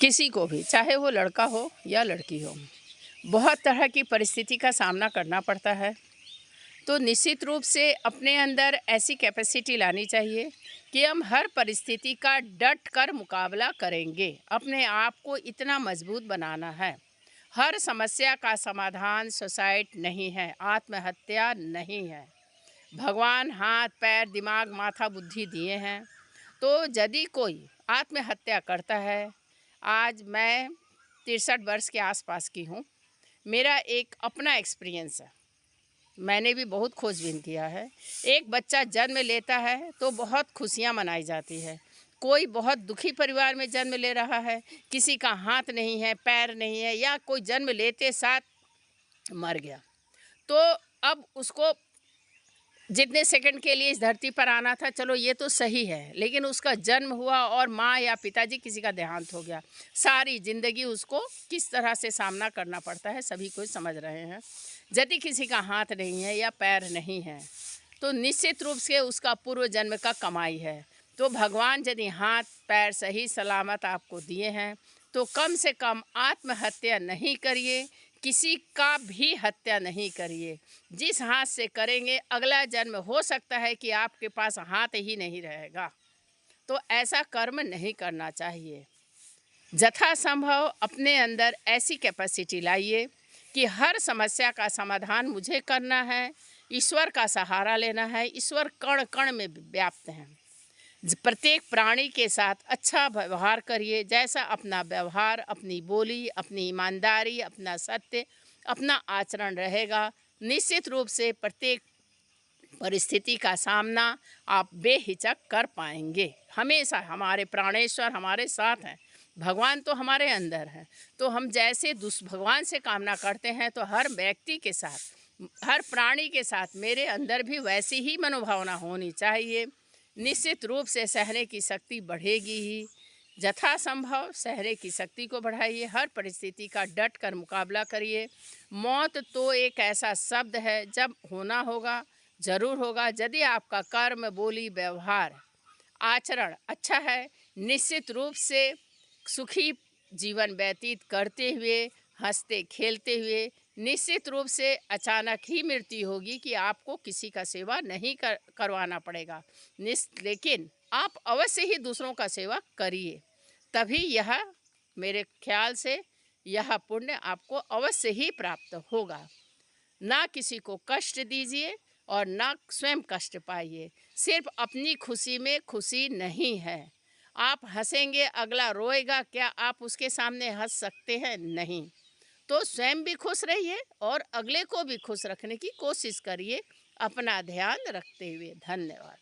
किसी को भी, चाहे वो लड़का हो या लड़की हो, बहुत तरह की परिस्थिति का सामना करना पड़ता है। तो निश्चित रूप से अपने अंदर ऐसी कैपेसिटी लानी चाहिए कि हम हर परिस्थिति का डट कर मुकाबला करेंगे। अपने आप को इतना मजबूत बनाना है। हर समस्या का समाधान सुसाइड नहीं है, आत्महत्या नहीं है। भगवान हाथ पैर दिमाग माथा बुद्धि दिए हैं। तो यदि कोई आत्महत्या करता है, आज मैं 63 वर्ष के आसपास की हूँ। मेरा एक अपना एक्सपीरियंस है, मैंने भी बहुत खोजबीन किया है। एक बच्चा जन्म लेता है तो बहुत खुशियाँ मनाई जाती है। कोई बहुत दुखी परिवार में जन्म ले रहा है, किसी का हाथ नहीं है पैर नहीं है, या कोई जन्म लेते साथ मर गया, तो अब उसको जितने सेकंड के लिए इस धरती पर आना था, चलो ये तो सही है, लेकिन उसका जन्म हुआ और माँ या पिताजी किसी का देहांत हो गया। सारी ज़िंदगी उसको किस तरह से सामना करना पड़ता है सभी कोई समझ रहे हैं। यदि किसी का हाथ नहीं है या पैर नहीं है तो निश्चित रूप से उसका पूर्व जन्म का कमाई है। तो भगवान यदि हाथ पैर सही सलामत आपको दिए हैं तो कम से कम आत्महत्या नहीं करिए, किसी का भी हत्या नहीं करिए। जिस हाथ से करेंगे अगला जन्म हो सकता है कि आपके पास हाथ ही नहीं रहेगा, तो ऐसा कर्म नहीं करना चाहिए। यथासंभव अपने अंदर ऐसी कैपेसिटी लाइए कि हर समस्या का समाधान मुझे करना है, ईश्वर का सहारा लेना है। ईश्वर कण कण में व्याप्त हैं। प्रत्येक प्राणी के साथ अच्छा व्यवहार करिए। जैसा अपना व्यवहार, अपनी बोली, अपनी ईमानदारी, अपना सत्य, अपना आचरण रहेगा, निश्चित रूप से प्रत्येक परिस्थिति का सामना आप बेहिचक कर पाएंगे। हमेशा हमारे प्राणेश्वर हमारे साथ हैं, भगवान तो हमारे अंदर है। तो हम जैसे भगवान से कामना करते हैं तो हर व्यक्ति के साथ, हर प्राणी के साथ मेरे अंदर भी वैसी ही मनोभावना होनी चाहिए। निश्चित रूप से सहने की शक्ति बढ़ेगी ही। यथासंभव सहने की शक्ति को बढ़ाइए, हर परिस्थिति का डट कर मुकाबला करिए। मौत तो एक ऐसा शब्द है, जब होना होगा ज़रूर होगा। यदि आपका कर्म बोली व्यवहार आचरण अच्छा है, निश्चित रूप से सुखी जीवन व्यतीत करते हुए, हंसते खेलते हुए, निश्चित रूप से अचानक ही मृत्यु होगी कि आपको किसी का सेवा नहीं करवाना पड़ेगा। लेकिन आप अवश्य ही दूसरों का सेवा करिए, तभी यह मेरे ख्याल से यह पुण्य आपको अवश्य ही प्राप्त होगा। ना किसी को कष्ट दीजिए और ना स्वयं कष्ट पाइए। सिर्फ अपनी खुशी में खुशी नहीं है। आप हंसेंगे अगला रोएगा, क्या आप उसके सामने हंस सकते हैं? नहीं। तो स्वयं भी खुश रहिए और अगले को भी खुश रखने की कोशिश करिए, अपना ध्यान रखते हुए। धन्यवाद।